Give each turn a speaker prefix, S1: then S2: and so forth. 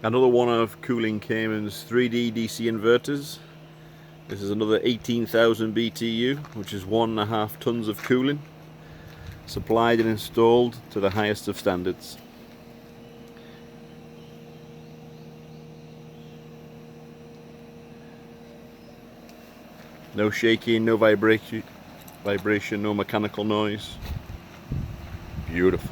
S1: Another one of Cooling Cayman's 3D DC inverters. This is another 18,000 BTU, which is 1.5 tons of cooling, supplied and installed to the highest of standards. No shaking, no vibration, no mechanical noise. Beautiful.